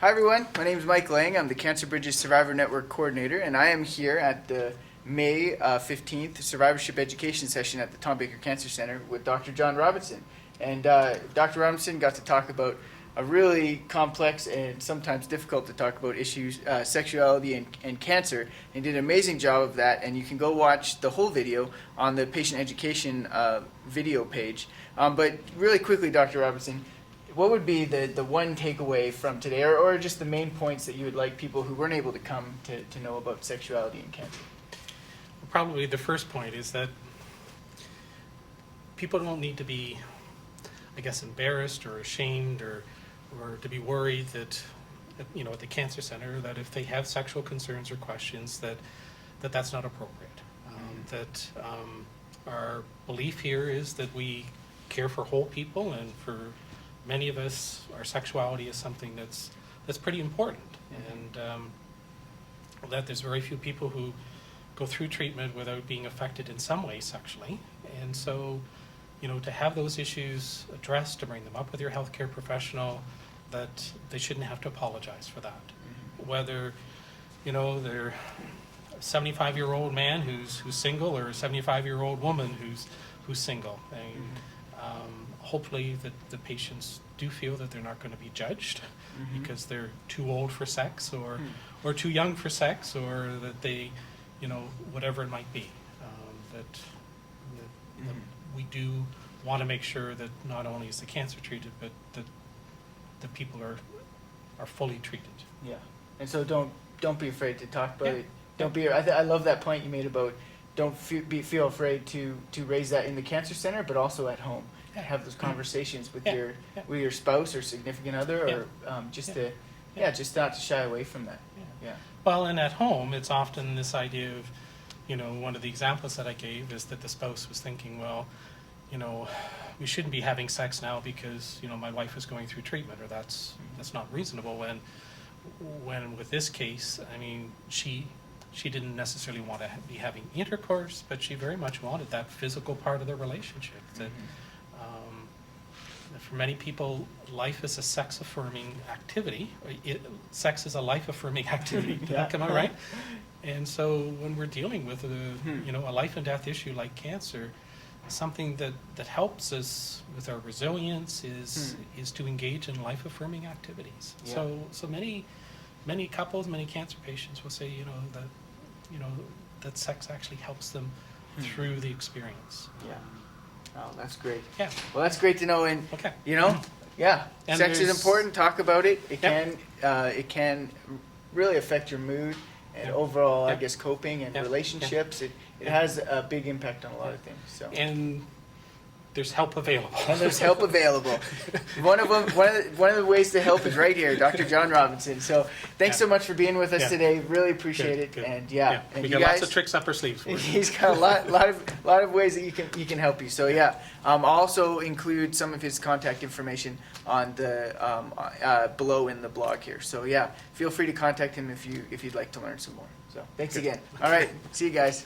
Hi everyone, my name is Mike Lang. I'm the CancerBridges Survivor Network Coordinator, and I am here at the May 15th Survivorship Education session at the Tom Baker Cancer Center with Dr. John Robinson. And Dr. Robinson got to talk about a really complex and sometimes difficult to talk about issues, sexuality and cancer, and did an amazing job of that. And you can go watch the whole video on the patient education video page. But really quickly, Dr. Robinson, what would be the one takeaway from today, or just the main points that you would like people who weren't able to come to know about sexuality and cancer? Probably the first point is that people don't need to be, I guess, embarrassed or ashamed or to be worried that, you know, at the cancer center, that if they have sexual concerns or questions, that's not appropriate. Our belief here is that we care for whole people, and for many of us, our sexuality is something that's pretty important, and that there's very few people who go through treatment without being affected in some way sexually. And so, you know, to have those issues addressed, to bring them up with your healthcare professional, that they shouldn't have to apologize for that. Whether, you know, they're a 75-year-old man who's single, or a 75-year-old woman who's single. I mean, hopefully that the patients do feel that they're not going to be judged because they're too old for sex, or too young for sex, or that they, you know, whatever it might be. That we do want to make sure that not only is the cancer treated, but that the people are fully treated. Yeah, and so don't be afraid to talk about it. Don't be. I love that point you made about don't feel afraid to raise that in the cancer center, but also at home. Have those conversations with your spouse or significant other, or just not to shy away from that. Yeah. Well, and at home, it's often this idea of, you know, one of the examples that I gave is that the spouse was thinking, well, you know, we shouldn't be having sex now because, you know, my wife is going through treatment, or that's not reasonable. When with this case, I mean, she didn't necessarily want to be having intercourse, but she very much wanted that physical part of the relationship. That for many people, life is a sex-affirming activity. Sex is a life-affirming activity. Am I right? And so when we're dealing with a life and death issue like cancer, something that helps us with our resilience is to engage in life-affirming activities. Yeah. So many couples, many cancer patients will say, that sex actually helps them through the experience. Yeah. Oh, that's great. Yeah. Well, that's great to know. And okay. And sex is important. Talk about it. It can really affect your mood and overall, I guess, coping and relationships. It has a big impact on a lot of things. So. And there's help available. And there's help available. One of the ways to help is right here, Dr. John Robinson. So thanks so much for being with us today. Really appreciate it. Good. And and we got lots of tricks up our sleeves for you. He's got a lot of ways that he can help you. So I'll also include some of his contact information on the below in the blog here. So feel free to contact him if you'd like to learn some more. So thanks again. All right, see you guys.